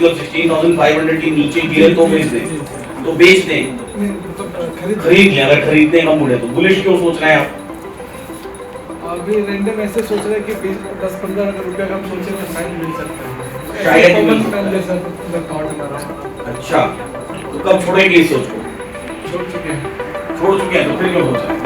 मतलब 16,500 के नीचे गिरे तो बेच दें, तो बेच दें, खरीद लें अगर खरीदने का मूड है तो। बुलिश क्यों सोच रहे हैं आप? अभी रैंडम ऐसे सोच रहे हैं कि 10-15 हज़ार रुपये का हम सोचे तो शायद मिल सकता है, शायद ही मिल पहले जैसा थॉट हमारा। अच्छा, तो कब छोड़ेंगे इस सोच को? छोड़ चुके हैं। छोड़ चुके हैं तो फिर क्यों सोच रहे हैं?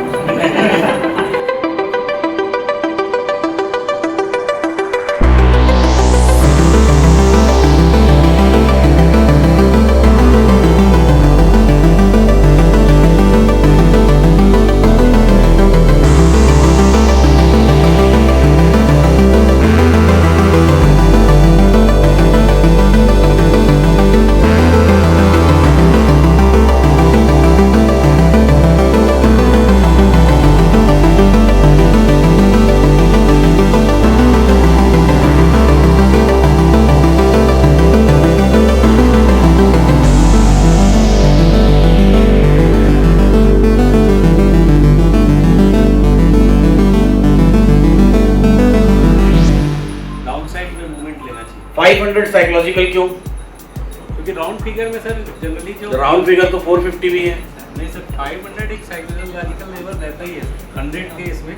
डाउन साइड में मूवमेंट लेना चाहिए 500 साइकोलॉजिकल क्यों? क्योंकि राउंड फिगर में सर जनरली जो राउंड फिगर तो 450 भी है। नहीं सर 500 एक साइकोलॉजिकल लेवल रहता ही है 100 के इसमें,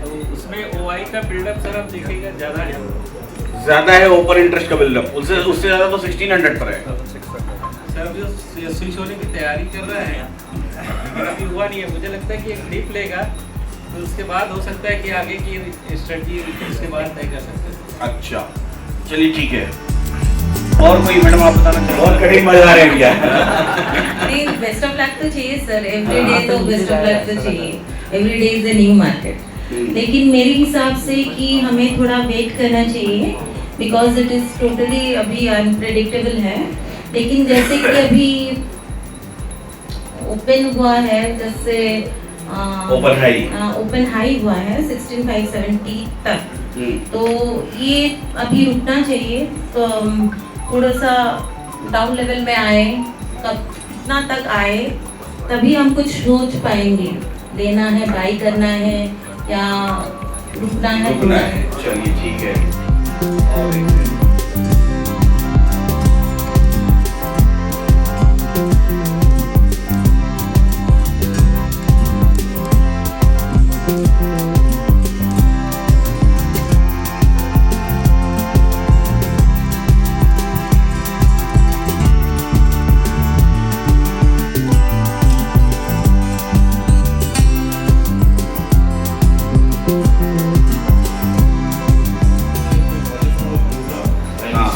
तो उसमें ओआई का बिल्डअप सर आप देखिएगा ज़्यादा है। ज्यादा है ओपन इंटरेस्ट का बिल्डअप, उससे उससे ज्यादा तो 1600 पर है। सर जो स्विच होने की तैयारी कर रहा है अभी हुआ नहीं है, मुझे लगता है कि एक डीप लेगा तो उसके बाद हो सकता है कि आगे की स्ट्रेटजी उसके बाद तय कर सकते हैं। अच्छा चलिए ठीक है। और कोई मैडम आप बताना चाहिए? और कठिन मजेदार है क्या? नहीं, बेस्ट ऑफ लक तो चाहिए सर, एवरी डे तो बेस्ट ऑफ लक तो चाहिए, every day is a new market. लेकिन मेरे हिसाब से कि हमें थोड़ा वेट करना चाहिए बिकॉज इट इज टोटली अभी अनप्रेडिक्टेबल है। लेकिन जैसे कि अभी ओपन हुआ है, जैसे ओपन हाई हुआ है 16,570 तक, तो ये अभी रुकना चाहिए, तो थोड़ा सा डाउन लेवल में आए, कब कितना तक आए तभी हम कुछ सोच पाएंगे, लेना है, बाई करना है या रुकना है। चलिए ठीक है। हाँ।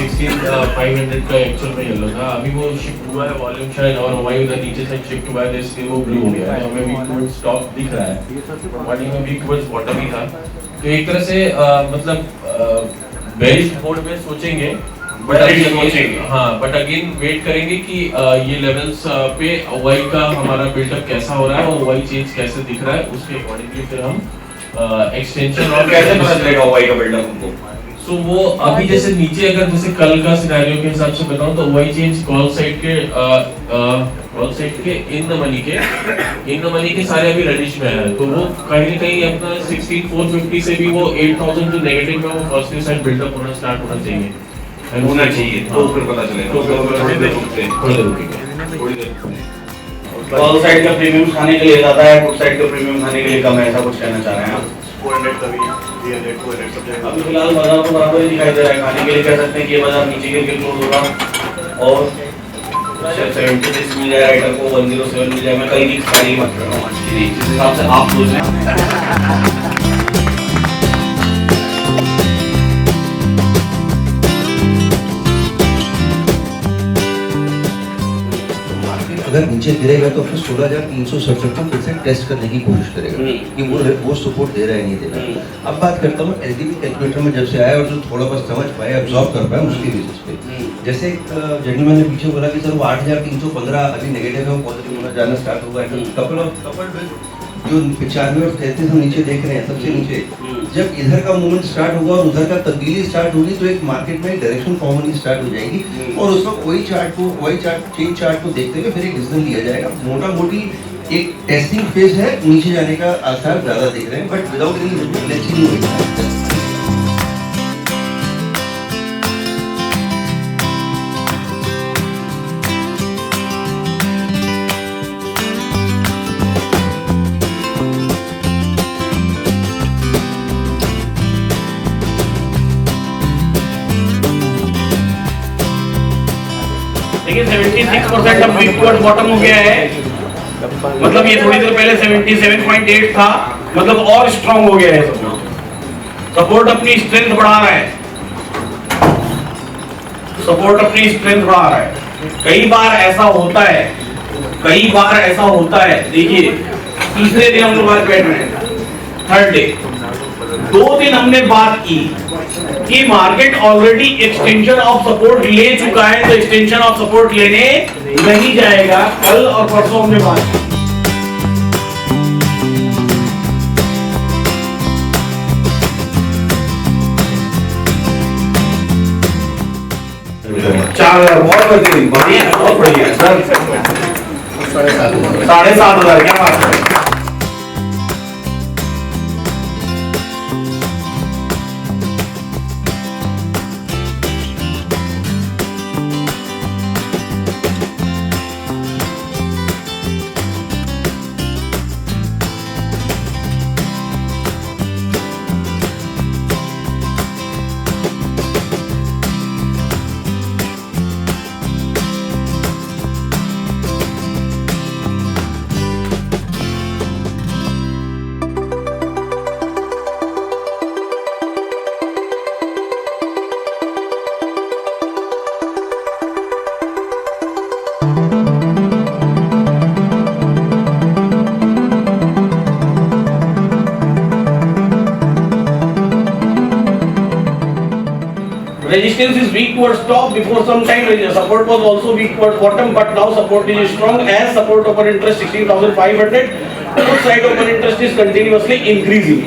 16,500 का एक्चुअल में येलो था, अभी वो शिफ्ट हुआ है वॉल्यूम शायद, और वाई उधर नीचे से शिफ्ट हुआ है, इसलिए वो ब्लू हो गया है, हमें भी टुवर्ड्स स्टॉक दिख रहा है, बॉडी में भी टुवर्ड्स बॉटम ही था। तो एक तरह से मतलब बेरिश मोड में सोचेंगे, बट अगेन वेट करेंगे कि ये लेवल्स पे वाई का हमारा बिल्डअप कैसा हो रहा है और वाई चेंज कैसे दिख रहा है, उसके अकॉर्डिंगली फिर हम एक्सटेंशन और कैसे पता चलेगा वाई का बिल्डअप हमको? सो वो अभी जैसे नीचे अगर जैसे कल का सिनेरियो के हिसाब से बताऊं तो वाई चेंज कॉल साइड के इन द मनी के सारे अभी रेडिश में है, तो वो कहीं ना कहीं अपना 16,450 से भी वो 8,000 जो नेगेटिव में वो पॉजिटिव साइड बिल्डअप होना स्टार्ट होना चाहिए, तो फिर पता चलेगा। तो थोड़ी देर रुकेंगे। कॉल साइड का प्रीमियम खाने के लिए ज्यादा है, पुट साइड का प्रीमियम खाने के लिए कम है, ऐसा कुछ कहना चाह रहे हैं आप? 400 का भी 300 200 सब जगह अभी फिलहाल बाजार तो बराबर ही दिखाई दे रहा है, खाने के लिए कह सकते हैं कि ये बाजार नीचे गिर के क्लोज होगा और 76 मिल जाए, राइटर को 107 मिल जाए। मैं कहीं की खाली मत कर रहा हूँ, जिस हिसाब से आप सोच रहे हैं। अगर नीचे गिरेगा तो फिर 16,367 को फिर से टेस्ट करने की कोशिश करेगा कि वो सपोर्ट दे रहा है नहीं दे रहा। अब बात करता हूँ एलडीबी कैलकुलेटर में जब से आया और जो थोड़ा बहुत समझ पाया, एब्जॉर्ब कर पाया उसके बेसिस पे। जैसे जेंटलमैन ने पीछे बोला कि सर वो 8,315 अभी नेगेटिव है, वो पॉजिटिव होना जाना स्टार्ट होगा। कपल जो 95 और 33 हम नीचे देख रहे हैं सबसे नीचे, जब इधर का मूवमेंट स्टार्ट होगा और उधर का तब्दीली स्टार्ट होगी तो एक मार्केट में डायरेक्शन फॉर्म होनी स्टार्ट हो जाएगी और उस वक्त वही चेंज चार्ट को देखते हुए फिर एक डिसीजन लिया जाएगा। मोटा मोटी एक टेस्टिंग फेज है, नीचे जाने का आसार ज्यादा दिख रहे हैं बट विदाउट एनी नहीं होगी। 76% अब वीक टुवर्ड्स बॉटम हो गया है, मतलब ये थोड़ी देर पहले 77.8 था, मतलब और स्ट्रांग हो गया है सपोर्ट अपनी स्ट्रेंथ बढ़ा रहा है, सपोर्ट अपनी स्ट्रेंथ बढ़ा रहा है। कई बार ऐसा होता है, देखिए तीसरे दिन हम लोग मार्केट में, थर्ड डे 2 दिन हमने बात की कि market already extension of support ले चुका है, तो एक्सटेंशन ऑफ सपोर्ट लेने नहीं जाएगा। कल और परसों हमने बात की। बहुत बढ़िया, बहुत बढ़िया सर, 7,500 क्या बात है। Resistance is weak towards top. Before some time, support was also weak towards bottom, but now support is strong as support open interest 16,500. Both side open interest is continuously increasing.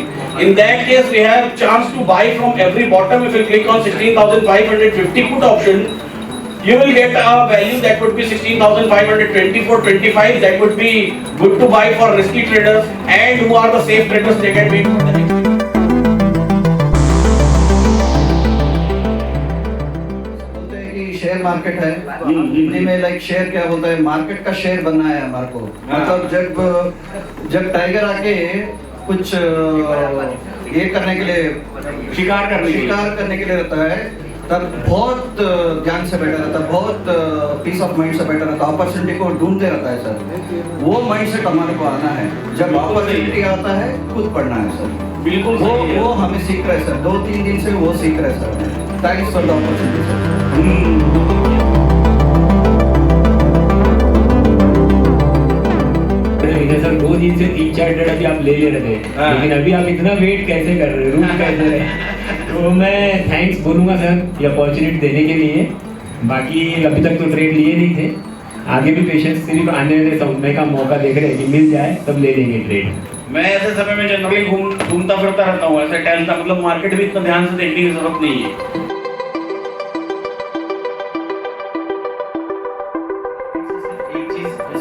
In that case, we have chance to buy from every bottom. If you click on 16,550 put option, you will get a value that would be 16,524.25. That would be good to buy for risky traders and who are the safe traders. They can wait for the next. Share market है हिंदी में, like share क्या बोलता है, market का share बनना है हमारे को। मतलब जब टाइगर आके कुछ ये करने के लिए, शिकार करने के लिए रहता है, तब बहुत ध्यान से बैठा रहता है, बहुत पीस ऑफ माइंड से बैठा रहता है, अपॉर्चुनिटी को ढूंढते रहता है सर। वो माइंड सेट हमारे को आना है, जब अपॉर्चुनिटी आता है खुद पढ़ना है सर। बिल्कुल वो हमें सीख रहे हैं सर, 2-3 दिन से वो सीख रहे हैं sir. Thanks for the opportunity sir. Sir 2 दिन से 3-4 ट्रेड अभी आप ले रहे थे, लेकिन अभी आप इतना वेट कैसे कर रहे हो, रूट कैसे रहे? तो मैं थैंक्स बोलूँगा सर ये अपॉर्चुनिटी देने के लिए। बाकी अभी तक तो ट्रेड लिए नहीं थे, आगे भी पेशेंस सिर्फ आने वाले समय का मौका देख रहे हैं कि मिल जाए तब ले लेंगे ट्रेड। मैं ऐसे समय में जनरली घूमता फिरता रहता हूँ, ऐसे टहलता, मतलब मार्केट भी इतना ध्यान से देखने की जरूरत नहीं है।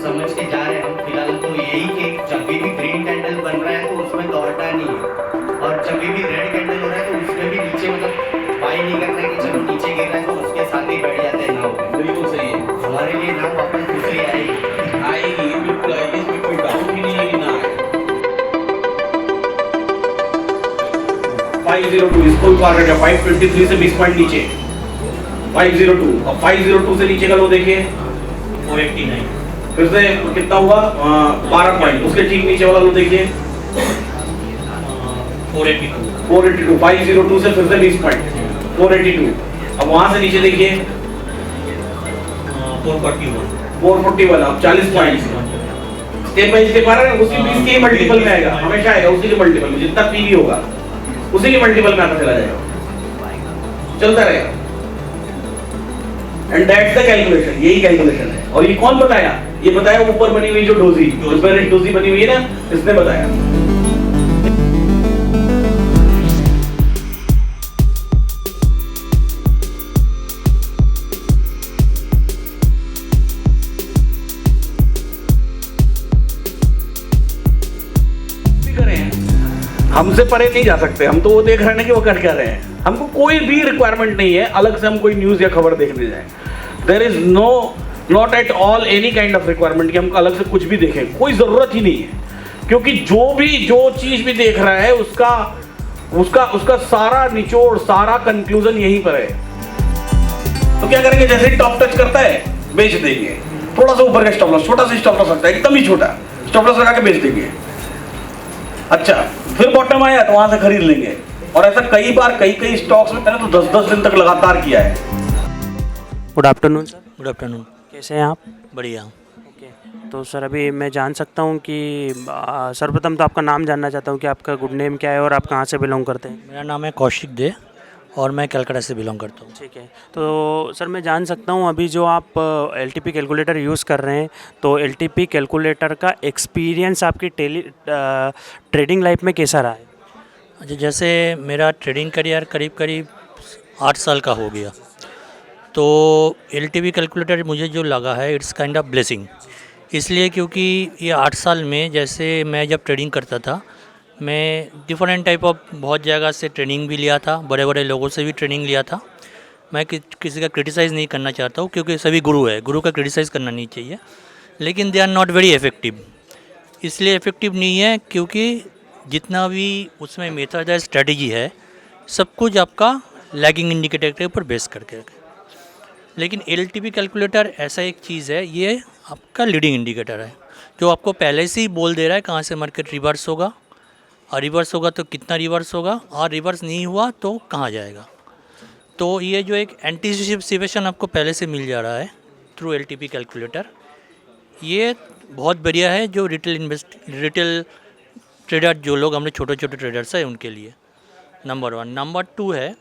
समझ के जा रहे हैं हम फिलहाल तो यही कि जब भी ग्रीन कैंडल बन रहा है तो उसमें दौड़ना नहीं है, और जब भी रेड कैंडल हो रहा है तो उसमें भी नीचे मतलब बाई नहीं करना है कि चलो नीचे गिर रहा है तो उसके साथ ही बैठ जाते हैं नाव। बिल्कुल सही है, हमारे लिए नाव वापस दूसरी आएगी, बिल्कुल आएगी, इसमें कोई डाउट भी नहीं है कि ना आए। 502 इसको भी पार कर गया, 523 से 20 पॉइंट नीचे 502। अब 502 से नीचे का लो देखिए 489, फिर से कितना हुआ 12 पॉइंट, उसके ठीक नीचे वाला लो देखिए 482। 502 से फिर से 20 पॉइंट 482। अब वहां से नीचे देखिए 441, अब 40 पॉइंट। स्टेप बाय स्टेप आ रहा है, उसी 20 के मल्टीपल में आएगा, हमेशा आएगा उसी के मल्टीपल में, जितना पीवी होगा उसी के मल्टीपल में आता चला जाएगा, चलता रहेगा। एंड दैट्स द कैलकुलेशन, यही कैलकुलेशन है। और ये कौन बताया? ये बताया ऊपर बनी हुई जो डोजी बनी हुई है ना, इसने बताया। हमसे परे नहीं जा सकते, हम तो वो देख रहे हैं कि वो कर क्या रहे हैं। हमको कोई भी रिक्वायरमेंट नहीं है अलग से हम कोई न्यूज़ या खबर देखने जाए। There is not at all any kind of requirement कि हम अलग से कुछ भी देखें, कोई ज़रूरत ही नहीं है, क्योंकि जो चीज़ भी देख रहा है उसका सारा निचोड़, सारा कंक्लूजन यहीं पर है। तो क्या करेंगे, जैसे ही टॉप टच करता है बेच देंगे, थोड़ा सा ऊपर का स्टॉप लॉस, छोटा सा स्टॉप लॉस रखता है, एकदम ही छोटा स्टॉप लॉस लगा के बेच देंगे। अच्छा, फिर बॉटम आया तो वहां से खरीद लेंगे। और ऐसा कई बार कई स्टॉक्स में मैंने तो 10-10 दिन तक लगातार किया है। Good afternoon sir. Good afternoon. कैसे हैं आप? बढ़िया। ओके, तो सर अभी मैं जान सकता हूँ कि सर्वप्रथम तो आपका नाम जानना चाहता हूँ कि आपका गुड नेम क्या है और आप कहाँ से बिलोंग करते हैं? मेरा नाम है कौशिक दे और मैं कलकत्ता से बिलोंग करता हूँ। ठीक है, तो सर मैं जान सकता हूँ अभी जो आप LTP कैलकुलेटर यूज़ कर रहे हैं, तो LTP कैलकुलेटर का एक्सपीरियंस आपकी ट्रेडिंग लाइफ में कैसा रहा है? अच्छा, जैसे मेरा ट्रेडिंग करियर करीब 8 साल का हो गया, तो LTP कैलकुलेटर मुझे जो लगा है इट्स काइंड ऑफ ब्लेसिंग। इसलिए क्योंकि ये 8 साल में जैसे मैं जब ट्रेडिंग करता था, मैं डिफरेंट टाइप ऑफ बहुत जगह से ट्रेनिंग भी लिया था, बड़े बड़े लोगों से भी ट्रेनिंग लिया था। मैं किसी का क्रिटिसाइज़ नहीं करना चाहता हूँ क्योंकि सभी गुरु है, गुरु का क्रिटिसाइज़ करना नहीं चाहिए, लेकिन they are not very effective. इसलिए इफ़ेक्टिव नहीं है क्योंकि जितना भी उसमें मेथड है, स्ट्रेटजी है, सब कुछ आपका लैगिंग इंडिकेटर के ऊपर बेस करके। लेकिन LTP कैलकुलेटर ऐसा एक चीज़ है, ये आपका लीडिंग इंडिकेटर है जो आपको पहले से ही बोल दे रहा है कहाँ से मार्केट रिवर्स होगा, और रिवर्स होगा तो कितना रिवर्स होगा, और रिवर्स नहीं हुआ तो कहाँ जाएगा। तो ये जो एक एंटीसिपेशन आपको पहले से मिल जा रहा है थ्रू LTP कैलकुलेटर, ये बहुत बढ़िया है जो रिटेल ट्रेडर, जो लोग हमारे छोटे छोटे ट्रेडर्स हैं उनके लिए, नंबर 1। नंबर 2 है,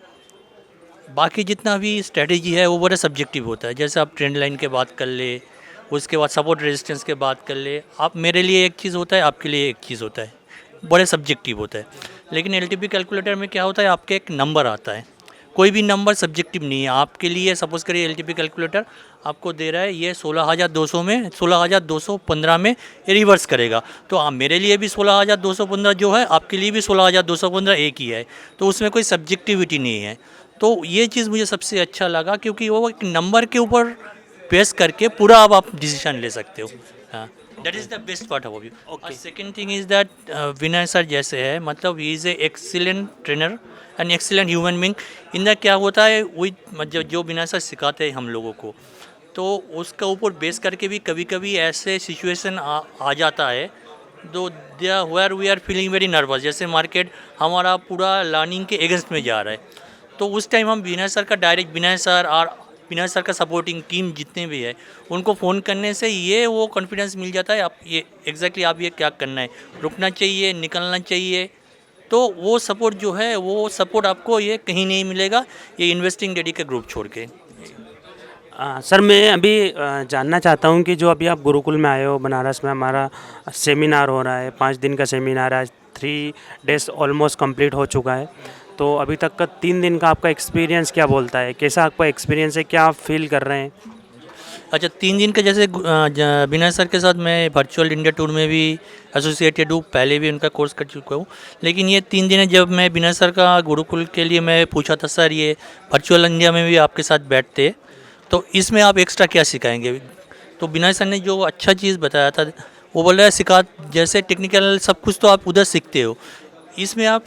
बाकी जितना भी स्ट्रेटेजी है वो बड़ा सब्जेक्टिव होता है। जैसे आप ट्रेंड लाइन के बात कर ले, उसके बाद सपोर्ट रेजिस्टेंस के बात कर ले, आप मेरे लिए एक चीज़ होता है, आपके लिए एक चीज़ होता है, बड़े सब्जेक्टिव होता है। लेकिन LTP कैलकुलेटर में क्या होता है, आपके एक नंबर आता है, कोई भी नंबर सब्जेक्टिव नहीं है आपके लिए। सपोज़ करिए LTP कैलकुलेटर आपको दे रहा है ये 16,200 में, 16,215 में ये रिवर्स करेगा, तो आप मेरे लिए भी 16,215 जो है, आपके लिए भी 16,215 एक ही है, तो उसमें कोई सब्जेक्टिविटी नहीं है। तो ये चीज़ मुझे सबसे अच्छा लगा क्योंकि वो एक नंबर के ऊपर बेस करके पूरा आप डिसीजन ले सकते हो। हाँ, that is the best part of you. और second thing is that Vinay sir जैसे है, मतलब ही is a excellent trainer and excellent human being. इनका क्या होता है, विद मतलब जो विनय सर सिखाते हैं हम लोगों को, तो उसका ऊपर बेस करके भी कभी कभी ऐसे सिचुएशन आ जाता है दो where we are feeling very nervous, जैसे मार्केट हमारा पूरा लर्निंग के अगेंस्ट में जा रहा है, तो उस टाइम हम विनय सर का डायरेक्ट, विनय सर और विनय सर का सपोर्टिंग टीम जितने भी है उनको फ़ोन करने से ये वो कॉन्फिडेंस मिल जाता है, आप ये एग्जैक्टली आप ये क्या करना है, रुकना चाहिए, निकलना चाहिए। तो वो सपोर्ट जो है, वो सपोर्ट आपको ये कहीं नहीं मिलेगा, ये इन्वेस्टिंग डैडी के ग्रुप छोड़ के। सर मैं अभी जानना चाहता हूँ कि जो अभी आप गुरुकुल में आए हो, बनारस में हमारा सेमिनार हो रहा है, 5 दिन का सेमिनार है, 3 डेज ऑलमोस्ट कंप्लीट हो चुका है, तो अभी तक का 3 दिन का आपका एक्सपीरियंस क्या बोलता है, कैसा आपका एक्सपीरियंस है, क्या आप फील कर रहे हैं? अच्छा, 3 दिन का जैसे विनय सर के साथ मैं वर्चुअल इंडिया टूर में भी एसोसिएटेड हूँ, पहले भी उनका कोर्स कर चुका हूँ, लेकिन ये 3 दिन है जब मैं विनय सर का गुरुकुल के लिए मैं पूछा था, सर ये वर्चुअल इंडिया में भी आपके साथ बैठते तो इसमें आप एक्स्ट्रा क्या सिखाएंगे, तो विनय सर ने जो अच्छा चीज़ बताया था वो बोल रहा है सिखा, जैसे टेक्निकल सब कुछ तो आप उधर सीखते हो, इसमें आप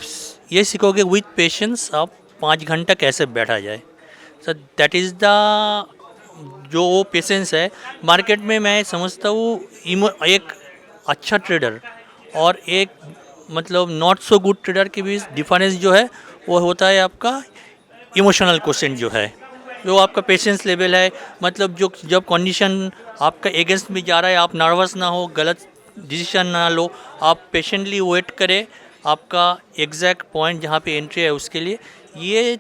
ये सीखोगे विथ पेशेंस, आप 5 घंटा कैसे बैठा जाए। सर दैट इज़ द जो पेशेंस है मार्केट में, मैं समझता हूँ एक अच्छा ट्रेडर और एक मतलब नॉट सो गुड ट्रेडर के बीच डिफरेंस जो है वो होता है आपका इमोशनल क्वेश्चन जो है, जो आपका पेशेंस लेवल है, मतलब जो जब कंडीशन आपका अगेंस्ट में जा रहा है, आप नर्वस ना हो, गलत डिसीजन ना लो, आप पेशेंटली वेट करें आपका एग्जैक्ट पॉइंट जहाँ पे एंट्री है उसके लिए। ये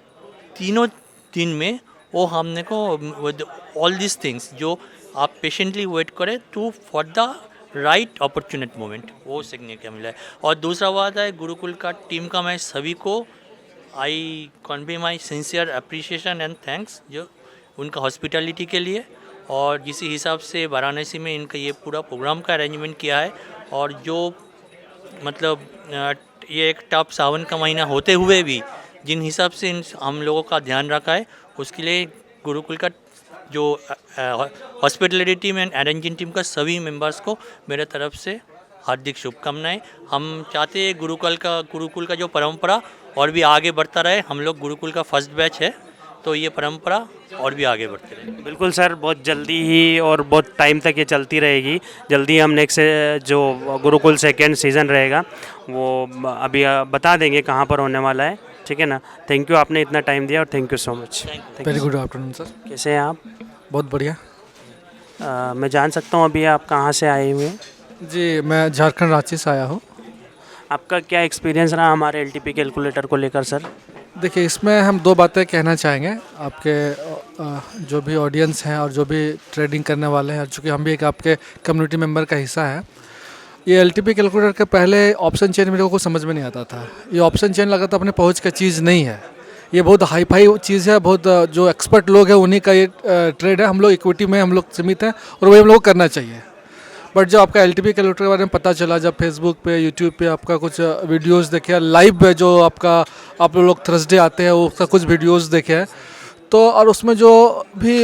तीनों दिन में वो हमने को ऑल दिस थिंग्स जो आप पेशेंटली वेट करें to for the right opportunity moment, वो सीखने का मिला है। और दूसरा बात है गुरुकुल का टीम का, मैं सभी को I convey my sincere appreciation and thanks जो उनका हॉस्पिटलिटी के लिए, और जिस हिसाब से वाराणसी में इनका ये पूरा प्रोग्राम का अरेंजमेंट किया है, और जो मतलब ये एक टॉप सावन का महीना होते हुए भी जिन हिसाब से हम लोगों का ध्यान रखा है, उसके लिए गुरुकुल का जो hospitality team and arranging team का सभी मेंबर्स को मेरे तरफ से हार्दिक शुभकामनाएं। हम चाहते हैं गुरुकुल का जो परंपरा और भी आगे बढ़ता रहे। हम लोग गुरुकुल का फर्स्ट बैच है, तो ये परंपरा और भी आगे बढ़ती रहेगी। बिल्कुल सर, बहुत जल्दी ही और बहुत टाइम तक ये चलती रहेगी। जल्दी हम नेक्स्ट जो गुरुकुल सेकेंड सीज़न रहेगा वो अभी बता देंगे कहाँ पर होने वाला है, ठीक है ना। थैंक यू, आपने इतना टाइम दिया और thank you so much. Very good afternoon sir. कैसे हैं आप? बहुत बढ़िया मैं जान सकता हूँ अभी आप कहाँ से आए हुए हैं? जी, मैं झारखंड रांची से आया हूँ। आपका क्या एक्सपीरियंस रहा हमारे एलटीपी कैलकुलेटर को लेकर सर? देखिए, इसमें हम दो बातें कहना चाहेंगे आपके जो भी ऑडियंस हैं और जो भी ट्रेडिंग करने वाले हैं, चूँकि हम भी एक आपके कम्युनिटी मेंबर का हिस्सा है। ये एलटीपी कैलकुलेटर के पहले ऑप्शन चेन मेरे को कुछ समझ में नहीं आता था। ये ऑप्शन चेन लगा था अपने पहुंच का चीज़ नहीं है, ये बहुत हाई फाई चीज़ है, बहुत जो एक्सपर्ट लोग हैं उन्हीं का ये ट्रेड है। हम लोग इक्विटी में हम लोग सीमित हैं और वही हम लोग को करना चाहिए। बट जब आपका एलटीपी कैलकुलेटर के बारे में पता चला, जब फेसबुक पे यूट्यूब पे आपका कुछ वीडियोस देखे, लाइव जो आपका आप लोग थर्सडे आते हैं उसका कुछ वीडियोस देखे, तो और उसमें जो भी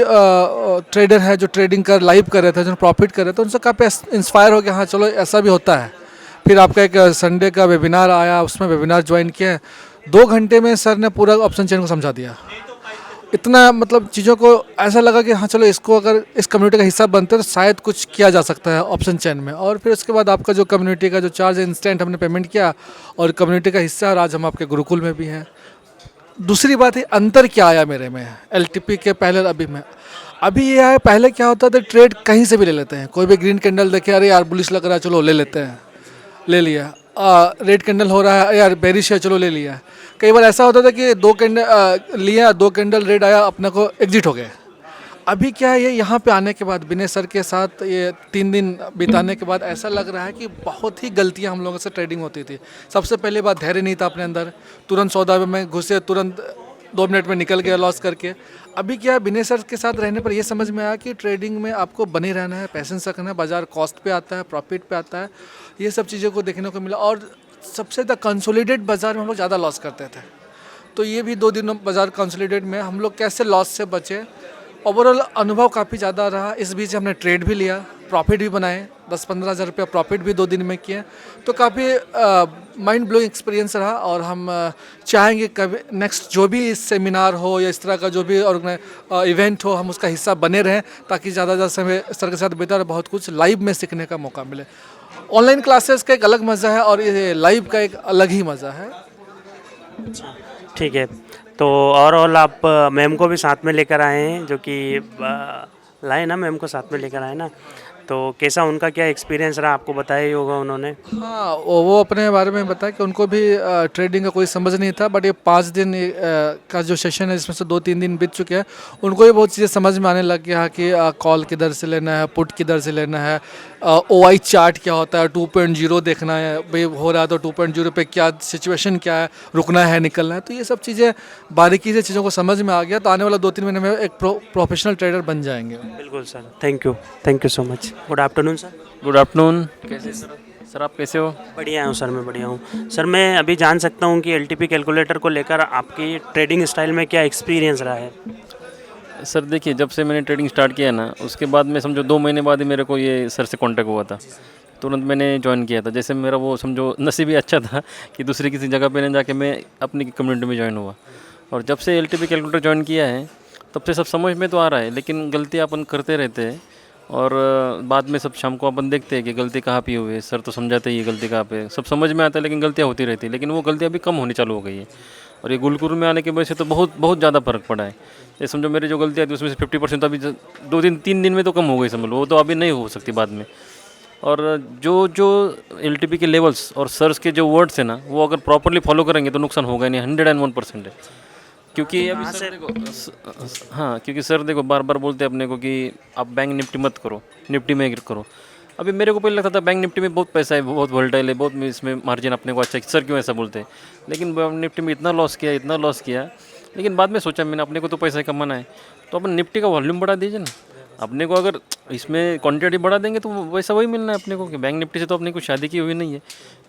ट्रेडर है जो ट्रेडिंग कर लाइव कर रहे थे, जो प्रॉफिट कर रहे थे, उनसे काफ़ी इंस्पायर हो गया, हाँ चलो ऐसा भी होता है। फिर आपका एक संडे का वेबिनार आया, उसमें वेबिनार ज्वाइन किया। 2 घंटे में सर ने पूरा ऑप्शन चेन को समझा दिया। इतना मतलब चीज़ों को ऐसा लगा कि हाँ चलो इसको अगर इस कम्युनिटी का हिस्सा बनते तो शायद कुछ किया जा सकता है ऑप्शन चेन में। और फिर उसके बाद आपका जो कम्युनिटी का जो चार्ज है, इंस्टेंट हमने पेमेंट किया और कम्युनिटी का हिस्सा, और आज हम आपके गुरुकुल में भी हैं। दूसरी बात है अंतर क्या आया मेरे में एलटीपी के पहले अभी में। अभी ये है, पहले क्या होता था, ट्रेड कहीं से भी ले लेते हैं, कोई भी ग्रीन कैंडल देखे, अरे यार बुलिश लग रहा है चलो ले लेते हैं, ले लिया। रेड कैंडल हो रहा है, यार बेरिश है चलो ले लिया। कई बार ऐसा होता था कि 2 कैंडल लिया, 2 कैंडल रेड आया, अपने को एग्जिट हो गए। अभी क्या है, ये यहाँ पे आने के बाद विनय सर के साथ ये 3 दिन बिताने के बाद ऐसा लग रहा है कि बहुत ही गलतियाँ हम लोगों से ट्रेडिंग होती थी। सबसे पहली बात, धैर्य नहीं था अपने अंदर, तुरंत सौदा में घुसे, तुरंत 2 मिनट में निकल गया लॉस करके। अभी क्या है, विनय सर के साथ रहने पर ये समझ में आया कि ट्रेडिंग में आपको बने रहना है, पैसेंस रखना है, बाजार कॉस्ट पे आता है, प्रॉफिट पे आता है, ये सब चीज़ों को देखने को मिला। और सबसे ज़्यादा कंसोलिडेट बाज़ार में हम लोग ज़्यादा लॉस करते थे, तो ये भी 2 दिन बाज़ार कंसोलिडेट में हम लोग कैसे लॉस से बचे, ओवरऑल अनुभव काफ़ी ज़्यादा रहा। इस बीच हमने ट्रेड भी लिया, प्रॉफिट भी बनाए, 10-15 हज़ार रुपया प्रॉफिट भी 2 दिन में किए, तो काफ़ी माइंड ब्लोइंग एक्सपीरियंस रहा। और हम चाहेंगे कभी नेक्स्ट जो भी सेमिनार हो या इस तरह का जो भी इवेंट हो, हम उसका हिस्सा बने रहें, ताकि ज़्यादा समय सर के साथ बेहतर बहुत कुछ लाइव में सीखने का मौका मिले। ऑनलाइन क्लासेस का एक अलग मज़ा है और ये लाइव का एक अलग ही मज़ा है। ठीक है, तो ओवरऑल आप मैम को भी साथ में लेकर आए हैं, जो कि लाए ना, मैम को साथ में लेकर आए ना, तो कैसा उनका क्या एक्सपीरियंस रहा, आपको बताया ही होगा उन्होंने। हाँ, वो अपने बारे में बताया कि उनको भी ट्रेडिंग का कोई समझ नहीं था, बट ये 5 दिन का जो सेशन है इसमें से 2-3 दिन बीत चुके हैं, उनको भी बहुत चीज़ें समझ में आने लग गया कि कॉल किधर से लेना है, पुट किधर से लेना है, OI चार्ट क्या होता है, 2.0 देखना है, भाई हो रहा है तो 2.0 पे क्या सिचुएशन क्या है, रुकना है निकलना है, तो ये सब चीज़ें बारीकी से चीज़ों को समझ में आ गया। तो आने वाला 2-3 महीने में एक प्रोफेशनल ट्रेडर बन जाएंगे। बिल्कुल sir, thank you so much. Good afternoon sir. Good afternoon. कैसे सर आप कैसे हो? बढ़िया हूँ सर, मैं बढ़िया हूँ सर। मैं अभी जान सकता हूँ कि एलटीपी कैलकुलेटर को लेकर आपकी ट्रेडिंग स्टाइल में क्या एक्सपीरियंस रहा है? सर देखिए, जब से मैंने ट्रेडिंग स्टार्ट किया ना, उसके बाद में समझो 2 महीने बाद ही मेरे को ये सर से कांटेक्ट हुआ था, तुरंत मैंने ज्वाइन किया था। जैसे मेरा वो समझो नसीब ही अच्छा था कि दूसरी किसी जगह पे न जाके मैं अपनी कम्युनिटी में ज्वाइन हुआ। और जब से एलटीपी कैलकुलेटर ज्वाइन किया है तब से सब समझ में तो आ रहा है, लेकिन गलतियाँ अपन करते रहते हैं और बाद में सब शाम को अपन देखते हैं कि गलती कहाँ पे हुई है। सर तो समझाते ही है गलती कहाँ पे, सब समझ में आता है, लेकिन गलतियाँ होती रहती है। लेकिन वो गलतियाँ अभी कम होनी चालू हो गई है और ये गुरुकुल में आने की वजह से तो बहुत ज़्यादा फर्क पड़ा है। ये समझो मेरी जो गलतियाँ थी उसमें से 50% तो अभी 2-3 दिन में तो कम हो गई, समझ लो, वो तो अभी नहीं हो सकती बाद में। और जो एलटीपी के लेवल्स और सर्स के जो वर्ड्स हैं ना, वो अगर प्रॉपरली फॉलो करेंगे तो नुकसान होगा नहीं, 101% है। क्योंकि अभी सर देखो, हाँ, क्योंकि सर देखो बार बार बोलते हैं अपने को कि आप बैंक निफ्टी मत करो, निफ्टी में करो। अभी मेरे को पहले लगता था बैंक निफ्टी में बहुत पैसा है, बहुत वोलेटाइल है, बहुत इसमें मार्जिन अपने को अच्छा है, सर क्यों ऐसा बोलते हैं। लेकिन बैंक निफ्टी में इतना लॉस किया, लेकिन बाद में सोचा मैंने अपने को तो पैसा कमाना है, तो अपन निफ्टी का वॉल्यूम बढ़ा दीजिए ना। अपने को अगर इसमें क्वांटिटी बढ़ा देंगे तो वैसा वही मिलना है अपने को, कि बैंक निफ्टी से तो अपने को शादी की हुई नहीं है।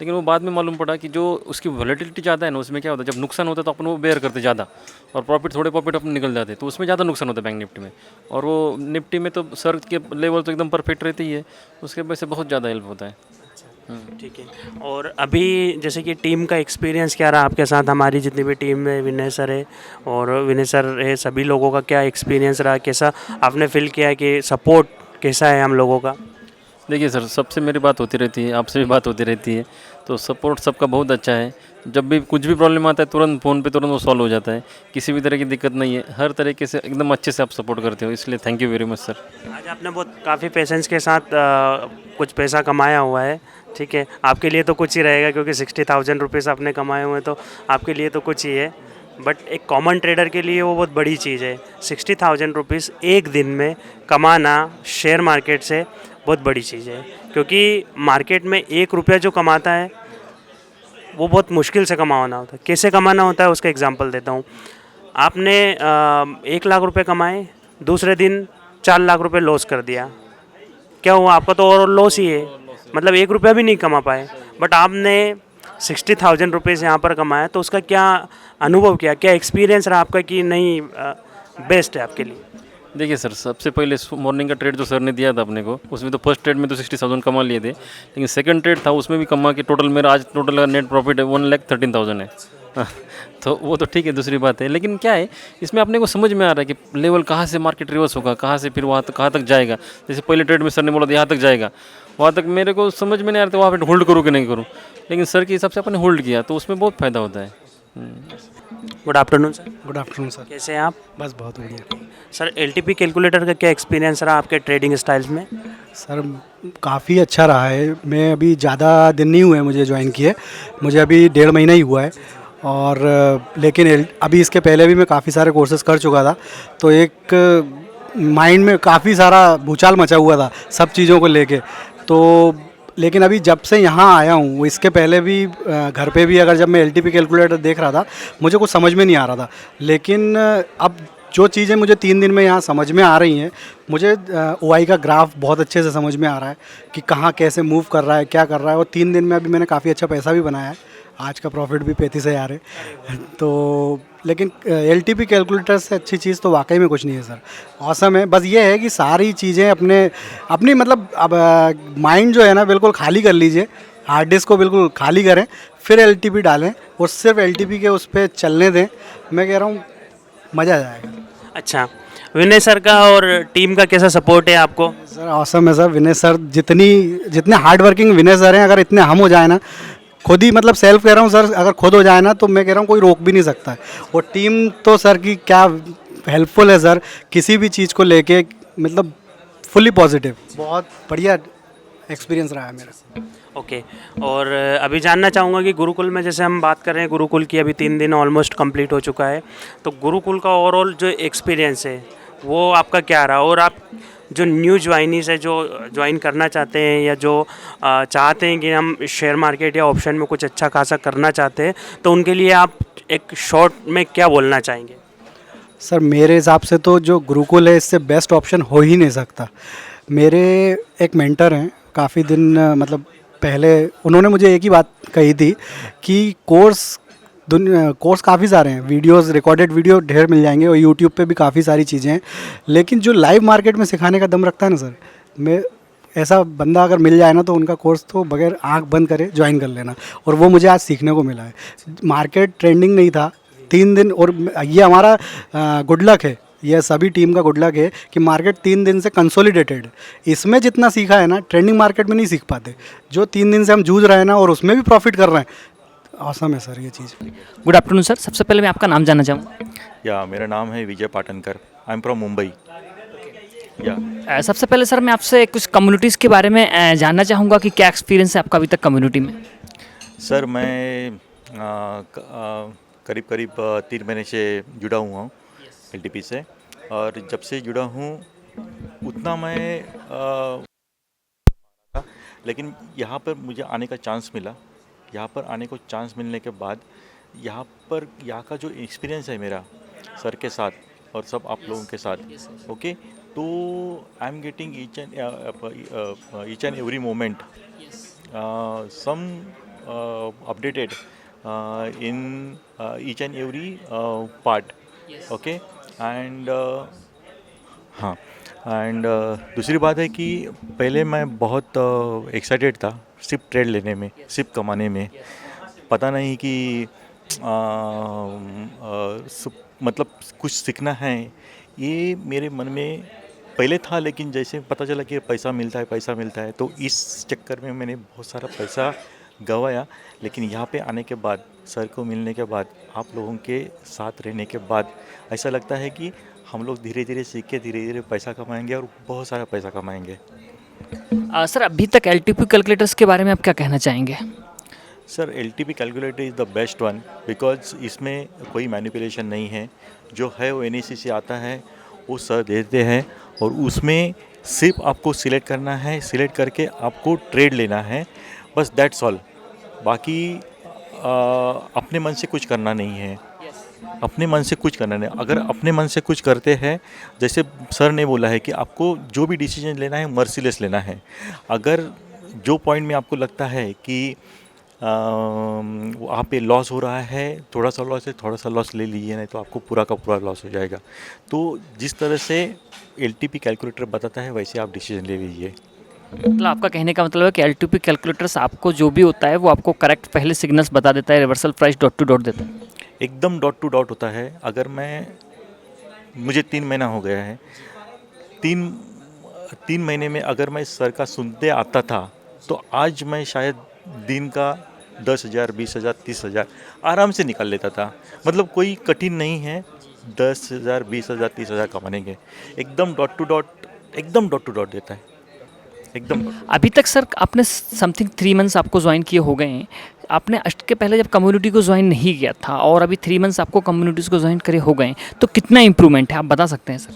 लेकिन वो बाद में मालूम पड़ा कि जो उसकी वॉलेटिलिटी ज़्यादा है ना, उसमें क्या होता है, जब नुकसान होता है तो अपन वो बेयर करते ज़्यादा और थोड़े प्रॉफिट अपन निकल जाते, तो उसमें ज़्यादा नुकसान होता है बैंक निफ्टी में। और वो निफ्टी में तो सर के लेवल तो एकदम परफेक्ट रहती ही है, उसके वजह से बहुत ज़्यादा हेल्प होता है। ठीक है। और अभी जैसे कि टीम का एक्सपीरियंस क्या रहा आपके साथ? हमारी जितनी भी टीम में विनय सर है और विनय सर है, सभी लोगों का क्या एक्सपीरियंस रहा? कैसा आपने फील किया कि सपोर्ट कैसा है हम लोगों का? देखिए सर, सबसे मेरी बात होती रहती है, आपसे भी बात होती रहती है, तो सपोर्ट सबका बहुत अच्छा है। जब भी कुछ भी प्रॉब्लम आता है तुरंत फ़ोन पे तुरंत वो सॉल्व हो जाता है, किसी भी तरह की दिक्कत नहीं है, हर तरीके से एकदम अच्छे से आप सपोर्ट करते हो, इसलिए thank you very much sir. आज आपने बहुत काफ़ी पेशेंस के साथ कुछ पैसा कमाया हुआ है, ठीक है। आपके लिए तो कुछ ही रहेगा क्योंकि 60,000 रुपीज़ आपने कमाए हुए हैं, तो आपके लिए तो कुछ ही है, बट एक कॉमन ट्रेडर के लिए वो बहुत बड़ी चीज़ है। 60,000 रुपीज़ एक दिन में कमाना शेयर मार्केट से बहुत बड़ी चीज़ है, क्योंकि मार्केट में 1 रुपया जो कमाता है वो बहुत मुश्किल से कमाना होता है। कैसे कमाना होता है उसका एग्जांपल देता हूँ। आपने 1 लाख रुपए कमाए, दूसरे दिन 4 लाख रुपए लॉस कर दिया, क्या हुआ? आपका तो और लॉस ही है, मतलब 1 रुपया भी नहीं कमा पाए। बट आपने 60,000 रुपीज़ यहाँ पर कमाया, तो उसका क्या अनुभव किया, क्या एक्सपीरियंस रहा आपका कि नहीं बेस्ट है आपके लिए? देखिए सर, सबसे पहले मॉर्निंग का ट्रेड जो सर ने दिया था अपने को, उसमें तो फर्स्ट ट्रेड में तो 60,000 कमा लिए थे, लेकिन सेकंड ट्रेड था उसमें भी कमा के टोटल मेरा आज टोटल नेट प्रॉफिट है 1,13,000 है। तो वो तो ठीक है, दूसरी बात है, लेकिन क्या है इसमें अपने को समझ में आ रहा है कि लेवल कहाँ से मार्केट रिवर्स होगा, कहाँ से फिर वहाँ तक कहाँ तक जाएगा। जैसे पहले ट्रेड में सर ने बोला था यहाँ तक जाएगा, वहाँ तक मेरे को समझ में नहीं आ रहा था वहाँ पर होल्ड करूँ कि नहीं करूँ, लेकिन सर के हिसाब से अपने होल्ड किया तो उसमें बहुत फ़ायदा होता है। Good afternoon sir. Good afternoon sir. कैसे हैं आप? बस बहुत बढ़िया सर, एलटीपी कैलकुलेटर का क्या एक्सपीरियंस रहा आपके ट्रेडिंग स्टाइल्स में? सर। काफ़ी अच्छा रहा है। मैं अभी ज़्यादा दिन नहीं हुए मुझे ज्वाइन किए, मुझे अभी 1.5 महीना ही हुआ है, और लेकिन अभी इसके पहले भी मैं काफ़ी सारे कोर्सेज़ कर चुका था, तो एक माइंड में काफ़ी सारा भूचाल मचा हुआ था सब चीज़ों को लेके। तो लेकिन अभी जब से यहाँ आया हूँ, इसके पहले भी घर पे भी अगर जब मैं एलटीपी कैलकुलेटर देख रहा था मुझे कुछ समझ में नहीं आ रहा था, लेकिन अब जो चीज़ें मुझे 3 दिन में यहाँ समझ में आ रही हैं, मुझे ओआई का ग्राफ बहुत अच्छे से समझ में आ रहा है कि कहाँ कैसे मूव कर रहा है, क्या कर रहा है, और 3 दिन में अभी मैंने काफ़ी अच्छा पैसा भी बनाया है। आज का प्रॉफिट भी 35,000 है। तो लेकिन एलटीपी कैलकुलेटर से अच्छी चीज़ तो वाकई में कुछ नहीं है सर। ऑसम है, बस ये है कि सारी चीज़ें अपनी मतलब अब माइंड जो है ना बिल्कुल खाली कर लीजिए, हार्ड डिस्क को बिल्कुल खाली करें, फिर एलटीपी डालें और सिर्फ एलटीपी के उस पर चलने दें। मैं कह रहा हूँ मज़ा आ जाएगा। अच्छा, विनय सर का और टीम का कैसा सपोर्ट है आपको? सर ऑसम है सर। विनय सर जितने हार्ड वर्किंग विनय सर हैं, अगर इतने हम हो जाए ना, खुद ही मतलब सेल्फ कह रहा हूँ सर, अगर खुद हो जाए ना तो मैं कह रहा हूँ कोई रोक भी नहीं सकता है। और टीम तो सर की क्या हेल्पफुल है सर, किसी भी चीज़ को लेके मतलब फुली पॉजिटिव। बहुत बढ़िया एक्सपीरियंस रहा है मेरा। ओके। और अभी जानना चाहूँगा कि गुरुकुल में जैसे हम बात कर रहे हैं, गुरुकुल की अभी 3 दिन ऑलमोस्ट कंप्लीट हो चुका है, तो गुरुकुल का ओवरऑल जो एक्सपीरियंस है वो आपका क्या रहा? और आप जो न्यू ज्वाइनीस है, जो ज्वाइन करना चाहते हैं या जो चाहते हैं कि हम शेयर मार्केट या ऑप्शन में कुछ अच्छा खासा करना चाहते हैं, तो उनके लिए आप एक शॉर्ट में क्या बोलना चाहेंगे? सर मेरे हिसाब से तो जो गुरुकुल है इससे बेस्ट ऑप्शन हो ही नहीं सकता। मेरे एक मेंटर हैं, काफ़ी दिन मतलब पहले उन्होंने मुझे एक ही बात कही थी कि कोर्स काफ़ी सारे हैं, वीडियोस रिकॉर्डेड वीडियो ढेर मिल जाएंगे और यूट्यूब पे भी काफ़ी सारी चीज़ें हैं, लेकिन जो लाइव मार्केट में सिखाने का दम रखता है ना सर, मैं ऐसा बंदा अगर मिल जाए ना तो उनका कोर्स तो बगैर आंख बंद करे ज्वाइन कर लेना। और वो मुझे आज सीखने को मिला है। मार्केट ट्रेंडिंग नहीं था 3 दिन, और ये हमारा गुड लक है, यह सभी टीम का गुड लक है कि मार्केट 3 दिन से कंसोलिडेटेड है। इसमें जितना सीखा है ना ट्रेंडिंग मार्केट में नहीं सीख पाते। जो 3 दिन से हम जूझ रहे हैं ना और उसमें भी प्रॉफिट कर रहे हैं, ऑसम है सर ये चीज़। Good afternoon sir. सबसे पहले मैं आपका नाम जानना चाहूँगा। या मेरा नाम है Vijay Patankar, I am from Mumbai. Yeah सबसे पहले सर मैं आपसे कुछ कम्युनिटीज़ के बारे में जानना चाहूँगा कि क्या एक्सपीरियंस है आपका अभी तक कम्युनिटी में? सर मैं करीब 3 महीने से जुड़ा हुआ हूँ एलटीपी से, और जब से जुड़ा हूँ उतना मैं लेकिन यहाँ पर मुझे आने का चांस मिला। यहाँ पर आने को चांस मिलने के बाद यहाँ का जो एक्सपीरियंस है मेरा सर के साथ और सब आप लोगों के साथ, ओके, तो I am getting each and every moment some updated in each and every part, okay, and हाँ, एंड दूसरी बात है कि पहले मैं बहुत एक्साइटेड था सिर्फ ट्रेड लेने में, सिर्फ कमाने में। पता नहीं कि मतलब कुछ सीखना है, ये मेरे मन में पहले था, लेकिन जैसे पता चला कि पैसा मिलता है तो इस चक्कर में मैंने बहुत सारा पैसा गंवाया। लेकिन यहाँ पे आने के बाद, सर को मिलने के बाद, आप लोगों के साथ रहने के बाद ऐसा लगता है कि हम लोग धीरे धीरे सीख के धीरे धीरे पैसा कमाएंगे और बहुत सारा पैसा कमाएंगे। सर अभी तक LTP कैलकुलेटर्स के बारे में आप क्या कहना चाहेंगे? Sir LTP calculator is the best one, because इसमें कोई मैनिपुलेशन नहीं है। जो है वो NEC से आता है, वो सर देते हैं और उसमें सिर्फ आपको सिलेक्ट करना है, सिलेक्ट करके आपको ट्रेड लेना है, बस दैट्स ऑल। बाकी अपने मन से कुछ करना नहीं है, अपने मन से कुछ करना नहीं। अगर अपने मन से कुछ करते हैं, जैसे सर ने बोला है कि आपको जो भी डिसीजन लेना है मर्सीलेस लेना है। अगर जो पॉइंट में आपको लगता है कि वहाँ पे लॉस हो रहा है, थोड़ा सा लॉस ले लीजिए, नहीं तो आपको पूरा का पूरा लॉस हो जाएगा। तो जिस तरह से LTP कैलकुलेटर बताता है वैसे आप डिसीजन ले लीजिए। मतलब आपका कहने का मतलब है कि LTP कैलकुलेटर्स आपको जो भी होता है वो आपको करेक्ट पहले सिग्नल्स बता देता है, reversal price dot to dot देता है? एकदम डॉट टू डॉट होता है। अगर मुझे 3 महीना हो गया है, तीन महीने में अगर मैं सर का सुनते आता था तो आज मैं शायद दिन का 10,000, 20,000, 30,000 आराम से निकाल लेता था। मतलब कोई कठिन नहीं है 10,000, 20,000, 30,000 कमाने के। एकदम डॉट टू डॉट देता है एकदम। अभी तक सर आपने समथिंग 3 मंथ्स आपको ज्वाइन किए हो गए हैं। आपने अष्ट के पहले जब कम्युनिटी को ज्वाइन नहीं किया था और अभी 3 मंथ्स आपको कम्युनिटीज़ को ज्वाइन करे हो गए, तो कितना इम्प्रूवमेंट है आप बता सकते हैं सर?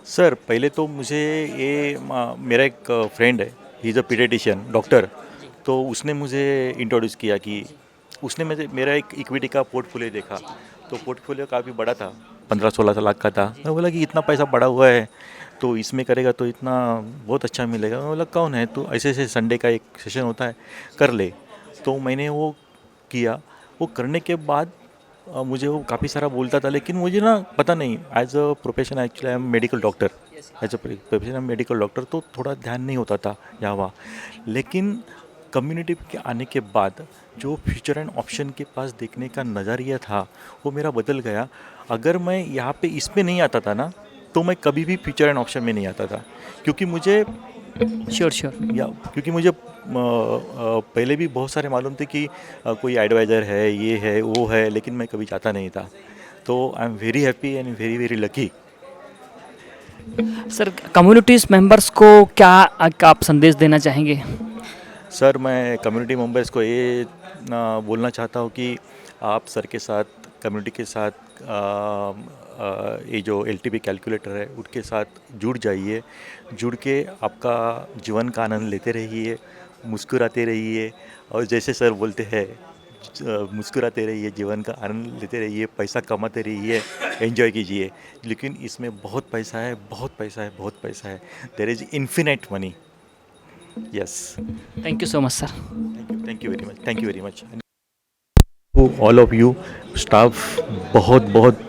सर पहले तो मुझे ये मेरा एक फ्रेंड है, he is a paediatrician doctor, तो उसने मुझे इंट्रोड्यूस किया कि उसने मेरा एक इक्विटी का पोर्टफोलियो देखा, तो पोर्टफोलियो काफ़ी बड़ा था, 15-16 लाख का था। मैं बोला कि इतना पैसा बड़ा हुआ है तो इसमें करेगा तो इतना बहुत अच्छा मिलेगा। मैं बोला कौन है? तो ऐसे संडे का एक सेशन होता है, कर ले। तो मैंने वो किया। वो करने के बाद मुझे वो काफ़ी सारा बोलता था, लेकिन मुझे ना पता नहीं, as a profession actually I am medical doctor, as a profession medical doctor, तो थोड़ा ध्यान नहीं होता था यहाँ वहाँ। लेकिन कम्युनिटी के आने के बाद जो फ्यूचर एंड ऑप्शन के पास देखने का नज़रिया था वो मेरा बदल गया। अगर मैं यहाँ पे इसमें नहीं आता था ना तो मैं कभी भी फ्यूचर एंड ऑप्शन में नहीं आता था, क्योंकि मुझे क्योंकि मुझे पहले भी बहुत सारे मालूम थे कि कोई एडवाइज़र है, ये है, वो है, लेकिन मैं कभी जाता नहीं था। तो I am very happy and very very lucky. Sir communities members को क्या आप संदेश देना चाहेंगे? सर मैं कम्युनिटी मेंबर्स को ये बोलना चाहता हूँ कि आप सर के साथ, कम्युनिटी के साथ ये जो LTP कैलकुलेटर है उनके साथ जुड़ जाइए। जुड़ के आपका जीवन का आनंद लेते रहिए, मुस्कुराते रहिए, और जैसे सर बोलते हैं मुस्कुराते रहिए, जीवन का आनंद लेते रहिए, पैसा कमाते रहिए, एंजॉय कीजिए। लेकिन इसमें बहुत पैसा है, बहुत पैसा है, बहुत पैसा है। There is infinite money. Yes, thank you so much sir. Thank you very much, thank you very much. All of you staff बहुत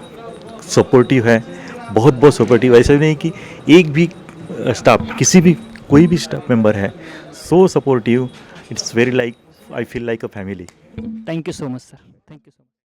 सपोर्टिव है, बहुत सपोर्टिव। ऐसा नहीं कि एक भी स्टाफ, किसी भी कोई भी स्टाफ मेंबर है, so supportive, it's very like, I feel like a family. Thank you so much sir, thank you so much.